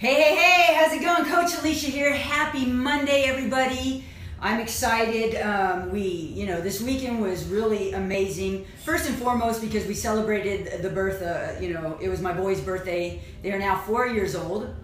Hey, how's it going? Coach Alisha here. Happy Monday, everybody. I'm excited. This weekend was really amazing. First and foremost, because we celebrated the birth, it was my boy's birthday. They are now 4 years old.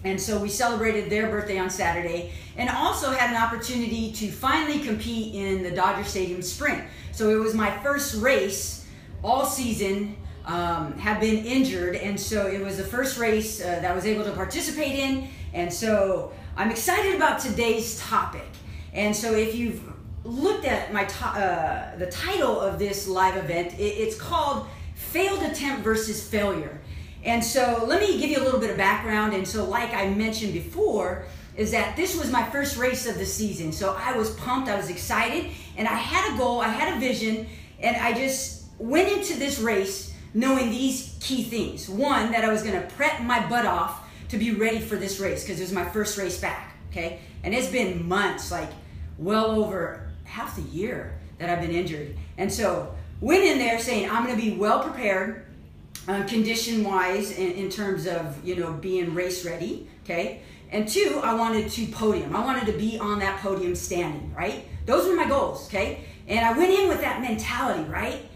And so we celebrated their birthday on Saturday and also had an opportunity to finally compete in the Dodger Stadium sprint. So it was my first race all season. Have been injured, and so it was the first race that I was able to participate in, and so I'm excited about today's topic. And so if you've looked at my the title of this live event, it's called Failed Attempt versus Failure. And so let me give you a little bit of background. And so like I mentioned before, is that this was my first race of the season. So I was pumped, I was excited, and I had a goal, I had a vision, and I just went into this race knowing these key things. One, that I was gonna prep my butt off to be ready for this race because it was my first race back, okay? And it's been months, like well over half the year that I've been injured. And so went in there saying I'm gonna be well prepared, condition-wise in terms of, being race ready, okay? And two, I wanted to podium. I wanted to be on that podium standing, right? Those were my goals, okay? And I went in with that mentality, right?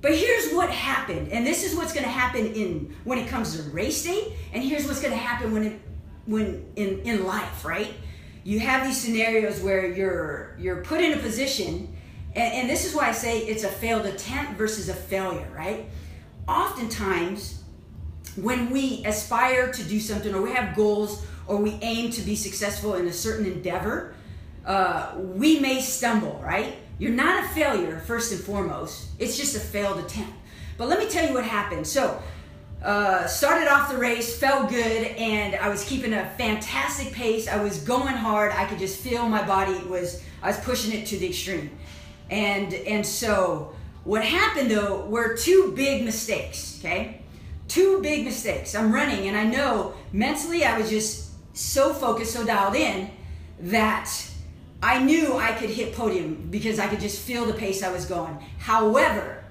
But here's what happened, and this is what's going to happen when it comes to race day, and here's what's going to happen in life, right? You have these scenarios where you're put in a position, and this is why I say it's a failed attempt versus a failure, right? Oftentimes, when we aspire to do something, or we have goals, or we aim to be successful in a certain endeavor, we may stumble, right? You're not a failure, first and foremost. It's just a failed attempt. But let me tell you what happened. So, started off the race, felt good, and I was keeping a fantastic pace. I was going hard. I could just feel my body I was pushing it to the extreme. And so what happened, though, were two big mistakes, okay? Two big mistakes. I'm running, and I know mentally I was just so focused, so dialed in that I knew I could hit podium because I could just feel the pace I was going. However,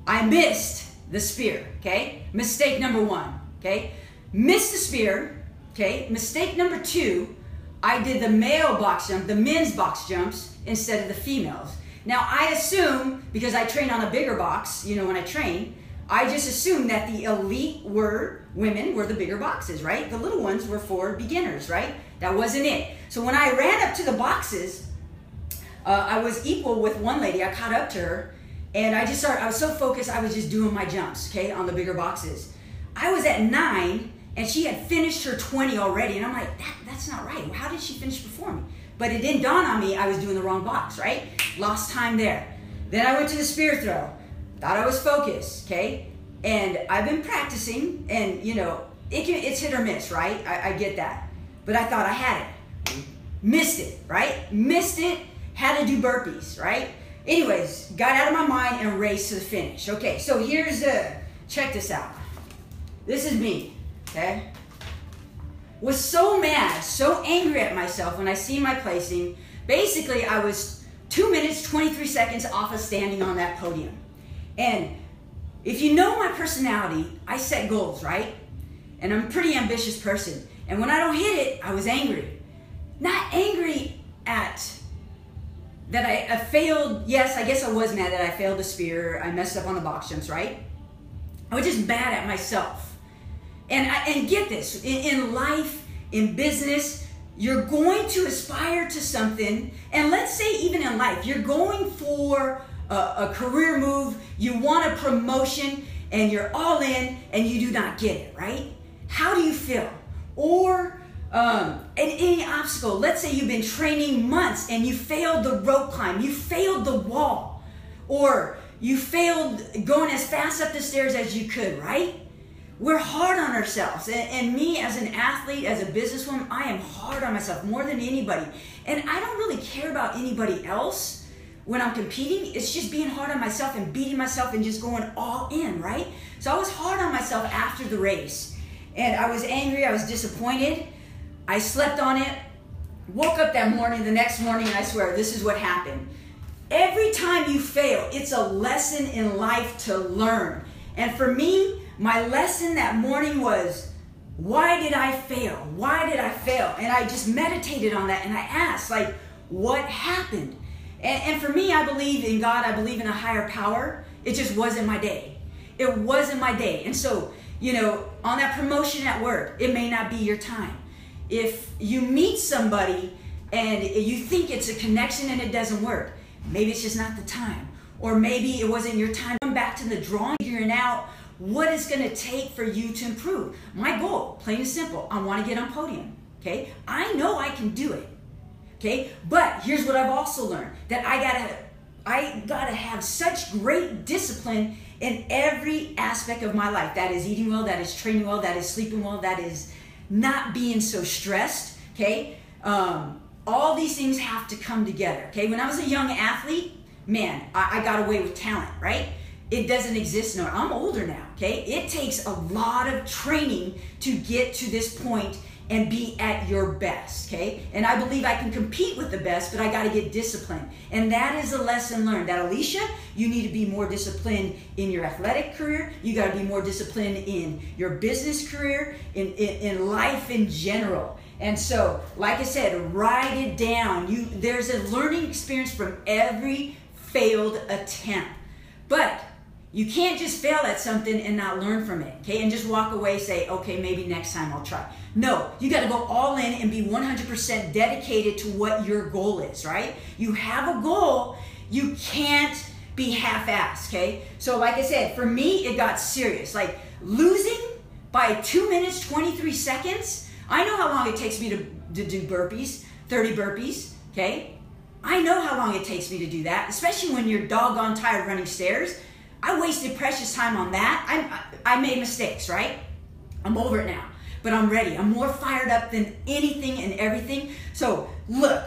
I missed the spear, okay? Mistake number one, okay? Missed the spear, okay? Mistake number two, I did the male box jump, the men's box jumps, instead of the females. Now, I assume, because I train on a bigger box, when I train, I just assumed that the elite women were the bigger boxes, right? The little ones were for beginners, right? That wasn't it. So when I ran up to the boxes, I was equal with one lady. I caught up to her, and I was so focused, I was just doing my jumps, okay, on the bigger boxes. I was at 9, and she had finished her 20 already, and I'm like, that's not right. How did she finish before me? But it didn't dawn on me I was doing the wrong box, right? Lost time there. Then I went to the spear throw. Thought I was focused, okay? And I've been practicing, and it's hit or miss, right? I get that. But I thought I had it. Missed it, right? Missed it, had to do burpees, right? Anyways, got out of my mind and raced to the finish. Okay, so check this out. This is me, okay? Was so mad, so angry at myself when I see my placing. Basically, I was 2 minutes, 23 seconds off of standing on that podium. And if you know my personality, I set goals, right? And I'm a pretty ambitious person. And when I don't hit it, I was angry. Not angry at that I failed. Yes, I guess I was mad that I failed the spear. I messed up on the box jumps, right? I was just mad at myself. And get this, in life, in business, you're going to aspire to something. And let's say even in life, you're going for a career move, you want a promotion, and you're all in, and you do not get it, right? How do you feel? Or any obstacle, let's say you've been training months and you failed the rope climb, you failed the wall, or you failed going as fast up the stairs as you could, right? We're hard on ourselves. And me as an athlete, as a businesswoman, I am hard on myself more than anybody. And I don't really care about anybody else when I'm competing. It's just being hard on myself and beating myself and just going all in, right? So I was hard on myself after the race. And I was angry, I was disappointed. I slept on it, woke up that morning, the next morning, and I swear, this is what happened. Every time you fail, it's a lesson in life to learn. And for me, my lesson that morning was why did I fail? Why did I fail? And I just meditated on that and I asked, like, what happened? And for me, I believe in God. I believe in a higher power. It just wasn't my day. It wasn't my day. And so, you know, on that promotion at work, it may not be your time. If you meet somebody and you think it's a connection and it doesn't work, maybe it's just not the time. Or maybe it wasn't your time. Come back to the drawing, figuring out what it's going to take for you to improve. My goal, plain and simple, I want to get on podium. Okay? I know I can do it. Okay? But here's what I've also learned, that I gotta have such great discipline in every aspect of my life. That is eating well, that is training well, that is sleeping well, that is not being so stressed. Okay? All these things have to come together. Okay? When I was a young athlete, man, I got away with talent, right? It doesn't exist now. I'm older now, okay? It takes a lot of training to get to this point and be at your best, okay? And I believe I can compete with the best, but I gotta get disciplined. And that is a lesson learned. That, Alisha, you need to be more disciplined in your athletic career. You gotta be more disciplined in your business career, in life in general. And so, like I said, write it down. There's a learning experience from every failed attempt. But you can't just fail at something and not learn from it, okay? And just walk away, say, okay, maybe next time I'll try. No, you gotta go all in and be 100% dedicated to what your goal is, right? You have a goal, you can't be half-assed, okay? So like I said, for me, it got serious. Like losing by 2 minutes, 23 seconds, I know how long it takes me to do burpees, 30 burpees, okay? I know how long it takes me to do that, especially when you're doggone tired running stairs. I wasted precious time on that. I made mistakes, right? I'm over it now, but I'm ready. I'm more fired up than anything and everything. So look,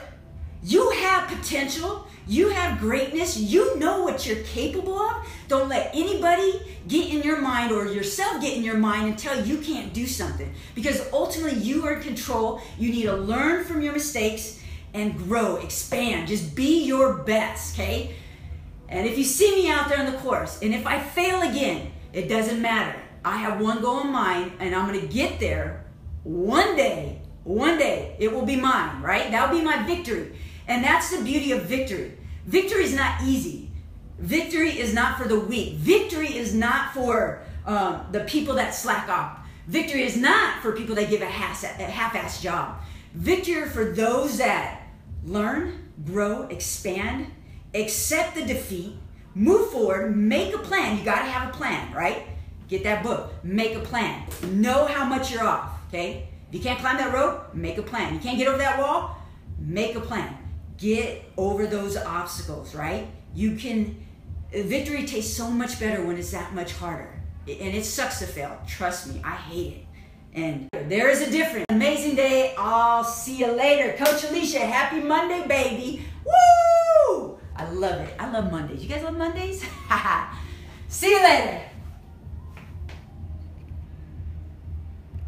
you have potential. You have greatness. You know what you're capable of. Don't let anybody get in your mind or yourself get in your mind and tell you can't do something, because ultimately you are in control. You need to learn from your mistakes and grow, expand, just be your best, okay? And if you see me out there on the course, and if I fail again, it doesn't matter. I have one goal in mind, and I'm gonna get there one day, it will be mine, right? That'll be my victory. And that's the beauty of victory. Victory is not easy. Victory is not for the weak. Victory is not for the people that slack off. Victory is not for people that give a half-assed job. Victory for those that learn, grow, expand, accept the defeat, move forward, make a plan. You gotta have a plan, right? Get that book, make a plan. Know how much you're off, okay? If you can't climb that rope, make a plan. You can't get over that wall, make a plan. Get over those obstacles, right? Victory tastes so much better when it's that much harder. And it sucks to fail, trust me, I hate it. And there is a difference. Amazing day, I'll see you later. Coach Alisha, happy Monday, baby. Woo! I love it. I love Mondays. You guys love Mondays? See you later.